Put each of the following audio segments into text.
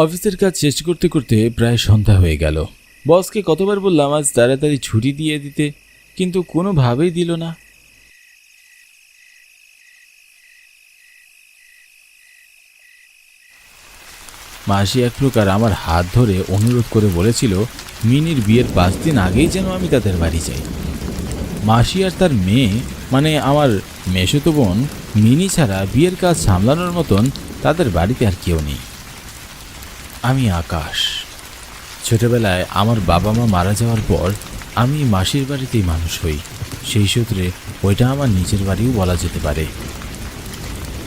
অফিসের কাজ শেষ করতে করতে প্রায় সন্ধ্যা হয়ে গেল। বসকে কতবার বললাম আজ তাড়াতাড়ি ছুটি দিয়ে দিতে, কিন্তু কোনোভাবেই দিল না। মাসি এক প্রকার আমার হাত ধরে অনুরোধ করে বলেছিল মিনির বিয়ের 5 দিন আগেই যেন আমি তাদের বাড়ি যাই। মাসি আর তার মেয়ে, মানে আমার মেসোতো বোন মিনি ছাড়া বিয়ের কাজ সামলানোর মতন তাদের বাড়িতে আর কেউ নেই। আমি আকাশ। ছোটবেলায় আমার বাবা মা মারা যাওয়ার পর আমি মাসির বাড়িতেই মানুষ হই। সেই সূত্রে ওইটা আমার নিজের বাড়িও বলা যেতে পারে।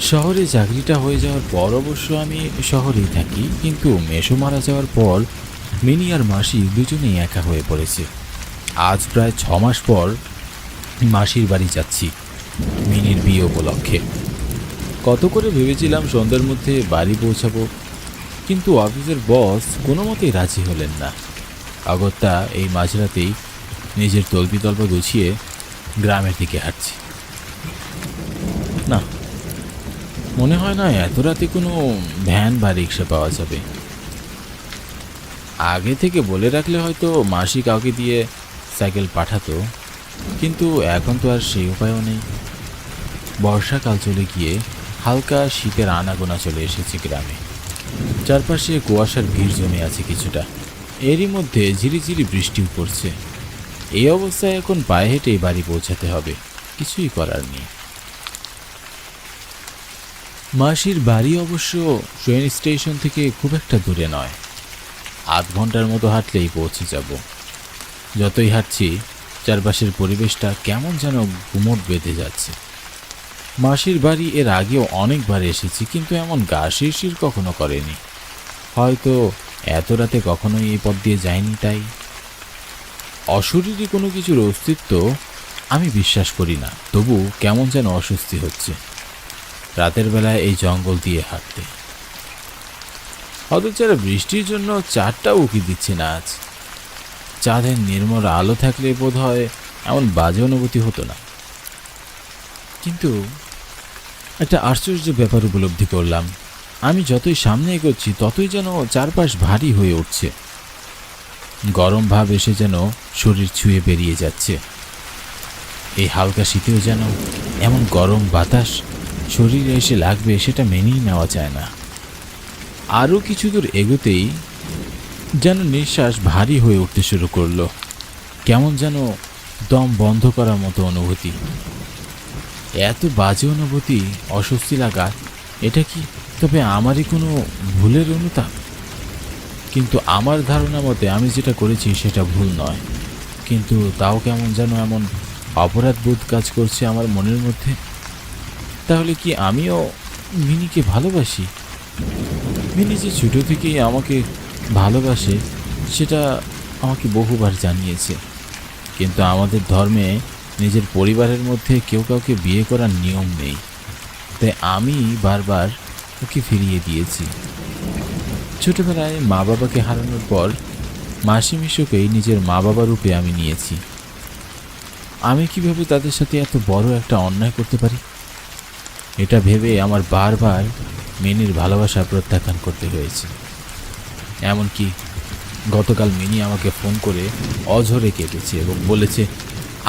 শহরে চাকরিটা হয়ে যাওয়ার পর অবশ্য আমি শহরেই থাকি, কিন্তু মেসো মারা যাওয়ার পর মিনি আর মাসি দুজনেই একা হয়ে পড়েছে। আজ প্রায় 6 মাস পর মাসির বাড়ি যাচ্ছি মিনির বিয়ে উপলক্ষে। কত করে ভেবেছিলাম সন্ধ্যার মধ্যে বাড়ি পৌঁছাবো, কিন্তু অফিসের বস কোনো মতেই রাজি হলেন না। অগত্যা এই মাঝরাতেই নিজের তল্পিতল্পা গুছিয়ে গ্রামের দিকে হাঁটছি। না, মনে হয় না এত রাতে কোনো ভ্যান বা রিক্সা পাওয়া যাবে। আগে থেকে বলে রাখলে হয়তো মাসি কাউকে দিয়ে সাইকেল পাঠাতো, কিন্তু এখন তো আর সেই উপায়ও নেই। বর্ষাকাল চলে গিয়ে হালকা শীতের আনাগোনা চলে এসেছে গ্রামে। চারপাশে কুয়াশার ভিড় জমে আছে কিছুটা, এরই মধ্যে ঝিরিঝিরি বৃষ্টিও পড়ছে। এই অবস্থায় এখন পায়ে হেঁটেই বাড়ি পৌঁছাতে হবে, কিছুই করার নেই। মাসির বাড়ি অবশ্য ট্রেন স্টেশন থেকে খুব একটা দূরে নয়, 8 ঘন্টার মতো হাঁটলেই পৌঁছে যাব। যতই হাঁটছি চারপাশের পরিবেশটা কেমন যেন গুমট বেঁধে যাচ্ছে। মাসির বাড়ি এর আগেও অনেকবার এসেছি, কিন্তু এমন গা শিরশির কখনো করেনি। হয়তো এত রাতে কখনোই এই পথ দিয়ে যায়নি, তাই। অশরীরী কোনো কিছুর অস্তিত্ব আমি বিশ্বাস করি না, তবু কেমন যেন অস্বস্তি হচ্ছে রাতের বেলায় এই জঙ্গল দিয়ে হাঁটতে। হতচারা বৃষ্টির জন্য চারটা উকি দিচ্ছে না আজ। চাঁদের নির্মল আলো থাকলে বোধ হয় এমন বাজে অনুভূতি হতো না। কিন্তু একটা আশ্চর্য ব্যাপার উপলব্ধি করলাম, আমি যতই সামনে এগোচ্ছি ততই যেন চারপাশ ভারী হয়ে উঠছে। গরম ভাব এসে যেন শরীর ছুঁয়ে বেরিয়ে যাচ্ছে। এই হালকা শীতেও যেন এমন গরম বাতাস শরীরে এসে লাগবে, সেটা মেনেই নেওয়া যায় না। আরও কিছু দূর এগোতেই যেন নিঃশ্বাস ভারী হয়ে উঠতে শুরু করলো, কেমন যেন দম বন্ধ করার মতো অনুভূতি। এত বাজে অনুভূতি, অস্বস্তি লাগা, এটা কি তবে আমারই কোনো ভুলের অনুতাপ? কিন্তু আমার ধারণা মতে আমি যেটা করেছি সেটা ভুল নয়, কিন্তু তাও কেমন যেন এমন অপরাধ বোধ কাজ করছে আমার মনের মধ্যে। তাহলে কি আমিও মিনিকে ভালোবাসি? মিনি যে ছোটো থেকেই আমাকে ভালোবাসে সেটা আমাকে বহুবার জানিয়েছে, কিন্তু আমাদের ধর্মে নিজের পরিবারের মধ্যে কেউ কাউকে বিয়ে করার নিয়ম নেই, তাই আমি বারবার ওকে ফিরিয়ে দিয়েছি। ছোটবেলায় মা বাবাকে হারানোর পর মাসি মিশুকেই নিজের মা বাবা রূপে আমি নিয়েছি। আমি কিভাবে তাদের সাথে এত বড় একটা অন্যায় করতে পারি, এটা ভেবে আমার বারবার মিনির ভালোবাসা প্রত্যাখ্যান করতে হয়েছে। এমনকি গতকাল মিনি আমাকে ফোন করে অঝরে কেঁদেছে এবং বলেছে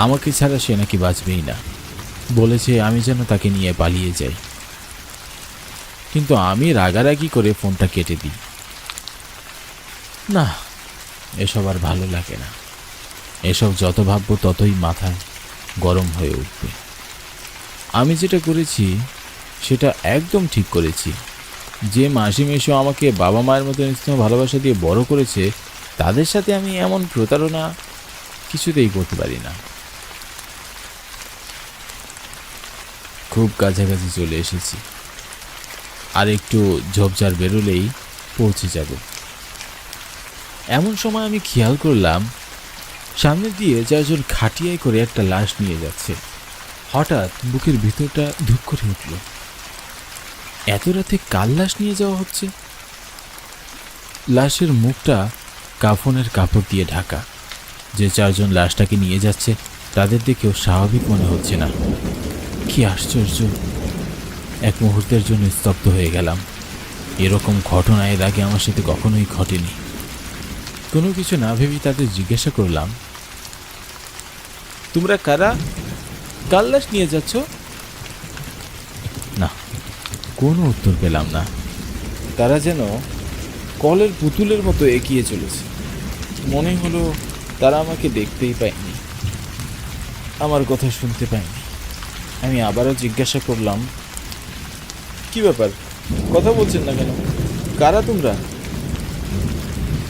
আমাকে ছাড়া সে নাকি বাঁচবেই না, বলেছে আমি যেন তাকে নিয়ে পালিয়ে যাই। কিন্তু আমি রাগারাগি করে ফোনটা কেটে দিই। না, এসব আর ভালো লাগে না। এসব যত ভাববো ততই মাথায় গরম হয়ে উঠবে। আমি যেটা করেছি সেটা একদম ঠিক করেছি। যে মাসি মেশো আমাকে বাবা মায়ের মতো স্নেহ ভালোবাসা দিয়ে বড় করেছে, তাদের সাথে আমি এমন প্রতারণা কিছুতেই করতে পারি না। খুব কাছাকাছি চলে এসেছি, আর একটু ঝোপঝাড় বেরোলেই পৌঁছে যাব। এমন সময় আমি খেয়াল করলাম সামনে দিয়ে 4 জন খাটিয়ায় করে একটা লাশ নিয়ে যাচ্ছে। হঠাৎ বুকের ভিতরটা ধুক করে উঠল। এত রাতে কার লাশ নিয়ে যাওয়া হচ্ছে? লাশের মুখটা কাফনের কাপড় দিয়ে ঢাকা। যে 4 জন লাশটাকে নিয়ে যাচ্ছে তাদের দেখেও স্বাভাবিক মনে হচ্ছে না। কি আশ্চর্য! এক মুহূর্তের জন্য স্তব্ধ হয়ে গেলাম। এরকম ঘটনা এর আগে আমার সাথে কখনোই ঘটেনি। কোনো কিছু না ভেবেই তাদের জিজ্ঞাসা করলাম, তোমরা কারা, কার লাশ নিয়ে যাচ্ছ? না, কোনো উত্তর পেলাম না। তারা যেন কলের পুতুলের মতো এগিয়ে চলেছে। মনে হলো তারা আমাকে দেখতেই পায়নি, আমার কথা শুনতে পায়নি। আমি আবারও জিজ্ঞাসা করলাম, কি ব্যাপার, কথা বলছেন না কেন? কারা তোমরা?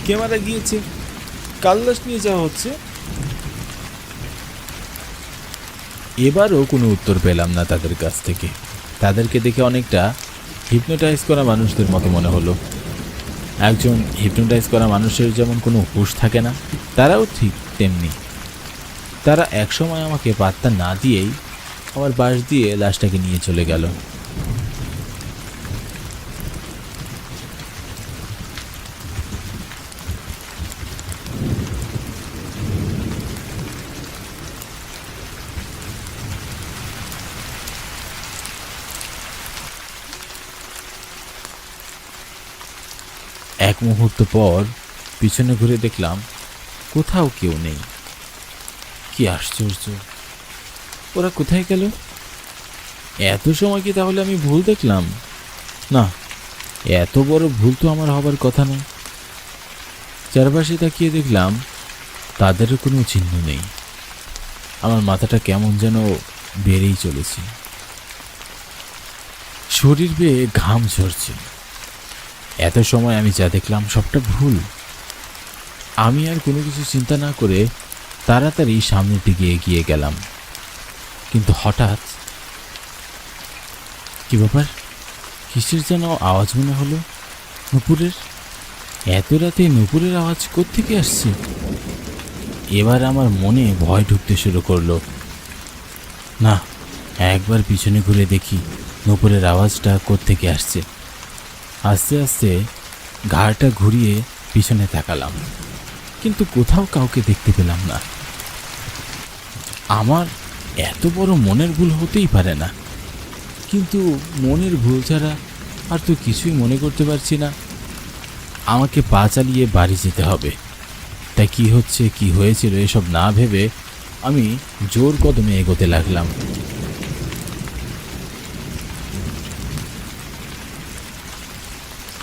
কে মারা গিয়েছে? কার লাশ নিয়ে যাওয়া হচ্ছে? এবারও কোনো উত্তর পেলাম না তাদের কাছ থেকে। তাদেরকে দেখে অনেকটা হিপনোটাইজ করা মানুষদের মতো মনে হলো। একজন হিপনোটাইজ করা মানুষের যেমন কোনো হুঁশ থাকে না, তারাও ঠিক তেমনি। তারা একসময় আমাকে পাত্তা না দিয়েই আমার পাশ দিয়ে লাশটাকে নিয়ে চলে গেল। এক মুহূর্ত পর পিছনে ঘুরে দেখলাম কোথাও কেউ নেই। কি আশ্চর্য, ওরা কোথায় গেল? এত সময় কি তাহলে আমি ভুল দেখলাম? না, এত বড় ভুল তো আমার হবার কথা নয়। চারপাশে তাকিয়ে দেখলাম তাদেরও কোনো চিহ্ন নেই। আমার মাথাটা কেমন যেন বেড়েই চলেছে, শরীর বেয়ে ঘাম ঝরছে। এত সময় আমি যা দেখলাম সবটা ভুল। আমি আর কোনো কিছু চিন্তা না করে তাড়াতাড়ি সামনের দিকে এগিয়ে গেলাম। কিন্তু হঠাৎ, কি ব্যাপার, কিসের যেন আওয়াজ মনে হলো। নুপুরের। এত রাতে নুপুরের আওয়াজ কোত্থেকে আসছে? এবার আমার মনে ভয় ঢুকতে শুরু করলো। না, একবার পিছনে ঘুরে দেখি নুপুরের আওয়াজটা কোত্থেকে আসছে। আস্তে আস্তে ঘাড়টা ঘুরিয়ে পিছনে তাকালাম, কিন্তু কোথাও কাউকে দেখতে পেলাম না। আমার এত বড় মনের ভুল হতেই পারে না, কিন্তু মনের ভুল ছাড়া আর তো কিছুই মনে করতে পারছি না। আমাকে পা চালিয়ে বাড়ি যেতে হবে। তাই কি হচ্ছে কি হয়েছিল এসব না ভেবে আমি জোর কদমে এগোতে লাগলাম।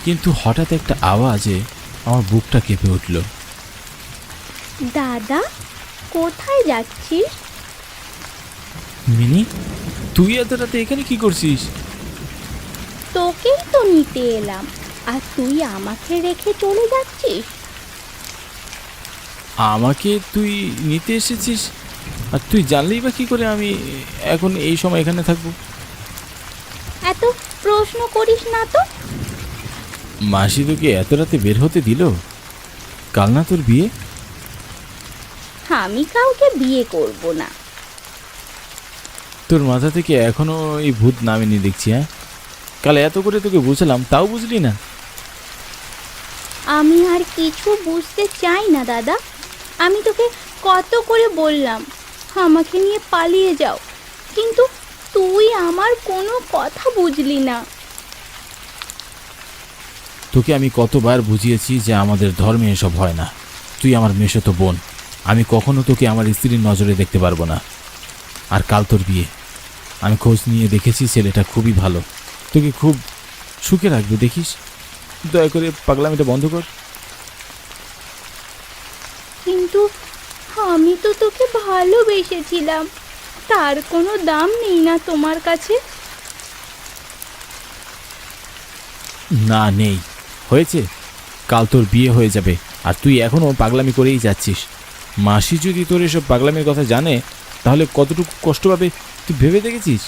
কিন্তু হঠাৎ একটা আওয়াজে আমার বুকটা কেঁপে উঠল। দাদা, কোথায় যাচ্ছিস? মিনি, তুই এত রাতে এখানে কি করছিস? তোকেই তো নিতে এলাম, আর তুই আমাকে রেখে চলে যাচ্ছিস। আমাকে তুই নিতে এসেছিস? আর তুই জানলেই বা কি করে আমি এখন এই সময় এখানে থাকবো? এত প্রশ্ন করিস না তো। মাসি তোকে এত রাতে বের হতে দিল? কাল না তোর বিয়ে? আমি কাউকে বিয়ে করব না। তোর মাথা থেকে এখনো এই ভূত নামেনি দেখছি। হ্যাঁ, কাল এত করে তোকে বুঝলাম, তাও বুঝলি না? আমি আর কিছু বুঝতে চাই না দাদা। আমি তোকে কত করে বললাম আমাকে নিয়ে পালিয়ে যাও, কিন্তু তুই আমার কোনো কথা বুঝলি না। তোকে আমি কতবার বুঝিয়েছি যে আমাদের ধর্মে এসব হয় না। তুই আমার মেশোতো বোন, আমি কখনো তোকে আমার স্ত্রীর নজরে দেখতে পারবো না। আর কাল তোর বিয়ে, আমি খোঁজ নিয়ে দেখেছি ছেলেটা খুবই ভালো, তোকে খুব সুখে রাখবে দেখিস। দয়া করে পাগলামিটা বন্ধ কর। কিন্তু আমি তো তোকে ভালোবেসেছিলাম, তার কোনো দাম নেই না তোমার কাছে? না, নেই। হয়েছে, কাল তোর বিয়ে হয়ে যাবে, আর তুই এখনও পাগলামি করেই যাচ্ছিস। মাসি যদি তোর এসব পাগলামির কথা জানে তাহলে কতটুকু কষ্ট পাবে তুই ভেবে দেখেছিস?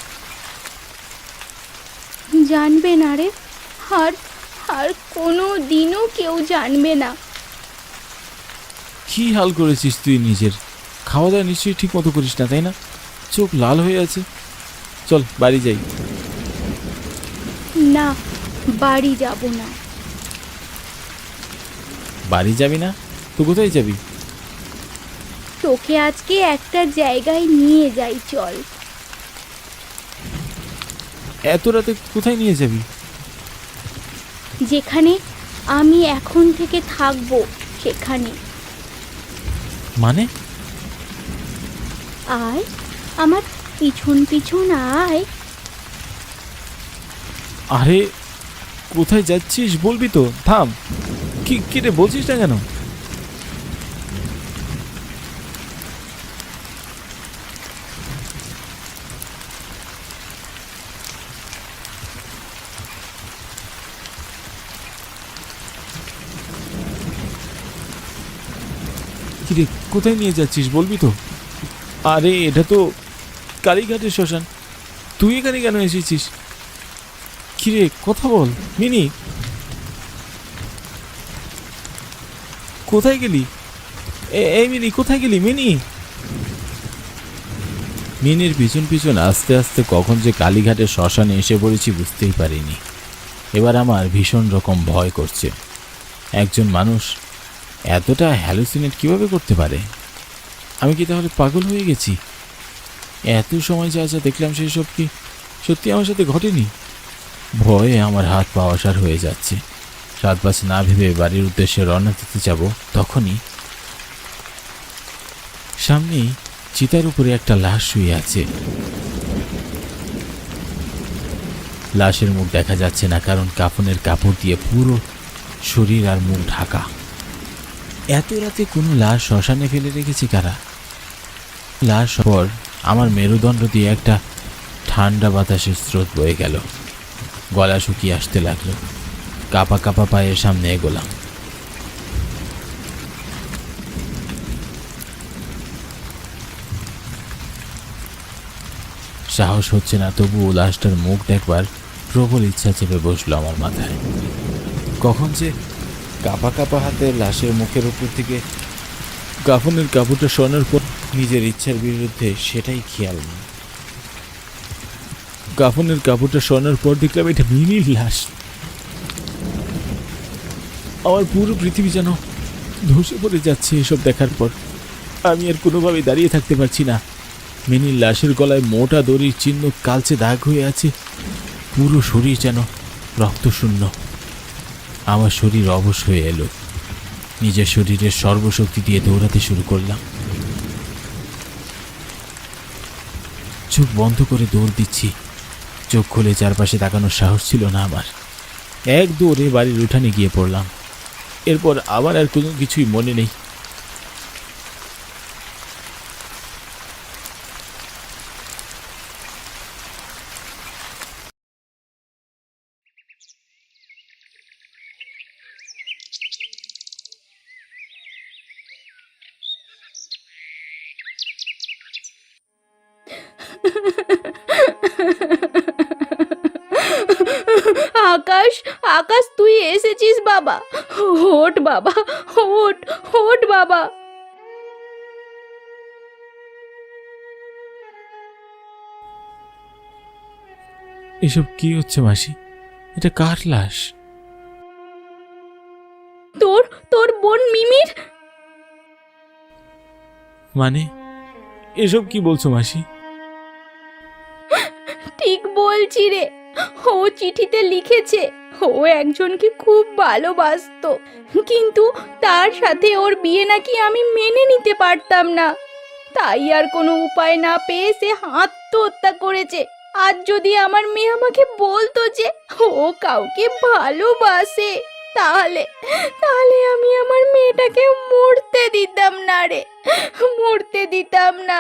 জানবে না রে, আর আর কোনো দিনও কেউ জানবে না। কি হাল করেছিস তুই নিজের? খাওয়া দাওয়া নিশ্চয়ই ঠিক মতো করিস না, তাই না? চোখ লাল হয়ে আছে। চল বাড়ি যাই। না, বাড়ি যাব না। বাড়ি যাবি না তো কোথায় যাবি? তোকে আজকে একটা জায়গায় নিয়ে যাই, চল। এত রাতে কোথায় নিয়ে যাবি? যেখানে আমি এখন থেকে থাকবো সেখানে। মানে? আয়, আমার পিছন পিছন আয়। আরে কোথায় যাচ্ছিস বলবি তো? থাম। কি রে, বলছিস না কেন? কিরে, কোথায় নিয়ে যাচ্ছিস বলবি তো? আরে এটা তো কালীঘাটের শ্মশান, তুই এখানে কেন এসেছিস? কিরে কথা বল। মিনি, কোথায় গেলি? এই মিনি, কোথায় গেলি মিনি? মিনির পিছন পিছন আস্তে আস্তে কখন যে কালীঘাটের শ্মশানে এসে পড়েছি বুঝতেই পারিনি। এবার আমার ভীষণ রকম ভয় করছে। একজন মানুষ এতটা হ্যালুসিনেট কিভাবে করতে পারে? আমি কি তাহলে পাগল হয়ে গেছি? এত সময় যা যা দেখলাম সেই সব কি সত্যি আমার সাথে ঘটেনি? ভয়ে আমার হাত পা অসাড় হয়ে যাচ্ছে। সাত পাঁচ না ভেবে বাড়ির উদ্দেশ্যে রওনা দিতে যাব, তখনই সামনেই চিতার উপরে একটা লাশ শুয়ে আছে। লাশের মুখ দেখা যাচ্ছে না, কারণ কাফনের কাপড় দিয়ে পুরো শরীর আর মুখ ঢাকা। এত রাতে কোনো লাশ শ্মশানে ফেলে রেখেছে কারা? লাশ পর আমার মেরুদণ্ড দিয়ে একটা ঠান্ডা বাতাসের স্রোত বয়ে গেল। গলা শুকিয়ে আসতে লাগলো। কাপা কাপা পায়ের সামনে এগোলাম। সাহস হচ্ছে না, তবুও লাশটার মুখ দেখবার প্রবল ইচ্ছা চেপে বসলো আমার মাথায়। কখন যে কাপা কাপা হাতে লাশের মুখের উপর থেকে কাফনের কাপড়টা সরানোর পর নিজের ইচ্ছার বিরুদ্ধে, সেটাই খেয়াল নেই। কাফনের কাপড়টা সরানোর পর দেখলাম এটা মিনির লাশ। আমার পুরো পৃথিবী যেন ধসে পড়ে যাচ্ছে এসব দেখার পর। আমি আর কোনোভাবে দাঁড়িয়ে থাকতে পারছি না। মিনির লাশের গলায় মোটা দড়ির চিহ্ন কালচে দাগ হয়ে আছে। পুরো শরীর যেন রক্তশূন্য। আমার শরীর অবশ হয়ে এলো। নিজের শরীরের সর্বশক্তি দিয়ে দৌড়াতে শুরু করলাম। চোখ বন্ধ করে দৌড় দিচ্ছি। চোখ খুলে চারপাশে তাকানোর সাহস ছিল না আমার। এক দৌড়ে বাড়ির উঠানে গিয়ে পড়লাম। এরপর আমার আর কোনো কিছুই মনে নেই। আকাশ, আকাশ তুই এসেছিস বাবা। ওঠ বাবা, ওঠ, ওঠ বাবা। এসব কি হচ্ছে মাসি? এটা কার লাশ? তোর তোর বোন মিমির। মানে এসব কি বলছো মাসি? ঠিক বলছি রে। ও চিঠিতে লিখেছে ও একজনকে খুব ভালোবাসতো, কিন্তু তার সাথে ওর বিয়ে নাকি আমি মেনে নিতে পারতাম না। তাই আর কোনো উপায় না পেয়ে সে আত্মহত্যা করেছে। আজ যদি আমার মেয়ে আমাকে বলতো যে ও কাউকে ভালোবাসে, তাহলে তাহলে আমি আমার মেয়েটাকে মরতে দিতাম না রে, মরতে দিতাম না।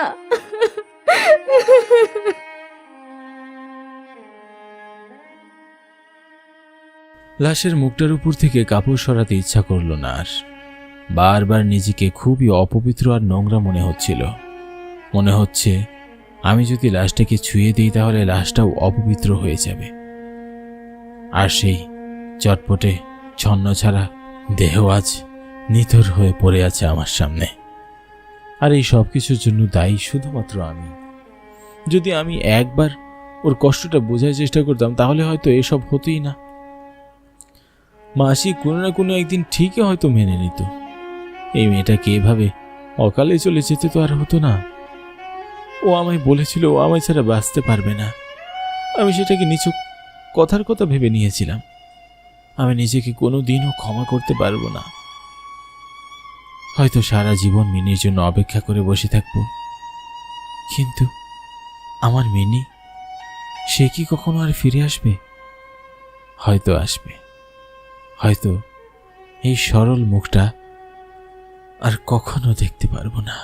লাশের মুখটার উপর থেকে কাপড় সরাতে ইচ্ছা করলো না আর। বারবার নিজেকে খুবই অপবিত্র আর নোংরা মনে হচ্ছিল। মনে হচ্ছে আমি যদি লাশটাকে ছুঁয়ে দিই তাহলে লাশটাও অপবিত্র হয়ে যাবে। আর সেই চটপটে ছন্ন ছাড়া দেহ আজ নিথর হয়ে পড়ে আছে আমার সামনে। আর এই সব কিছুর জন্য দায়ী শুধুমাত্র আমি। যদি আমি একবার ওর কষ্টটা বোঝার চেষ্টা করতাম তাহলে হয়তো এসব হতোই না। মাসি কোনো না কোনো একদিন ঠিকই হয়তো মেনে নিত। এই মেয়েটাকে এভাবে অকালে চলে যেতে তো আর হতো না। ও আমায় বলেছিল ও আমায় ছাড়া বাঁচতে পারবে না। আমি সেটাকে নিছক কথার কথা ভেবে নিয়েছিলাম। আমি নিজেকে কোনো দিনও ক্ষমা করতে পারবো না। হয়তো সারা জীবন মিনির জন্য অপেক্ষা করে বসে থাকব, কিন্তু আমার মিনি, সে কি কখনো আর ফিরে আসবে? হয়তো আসবে, হয়তো এই সরল মুখটা আর কখনো দেখতে পারবো না।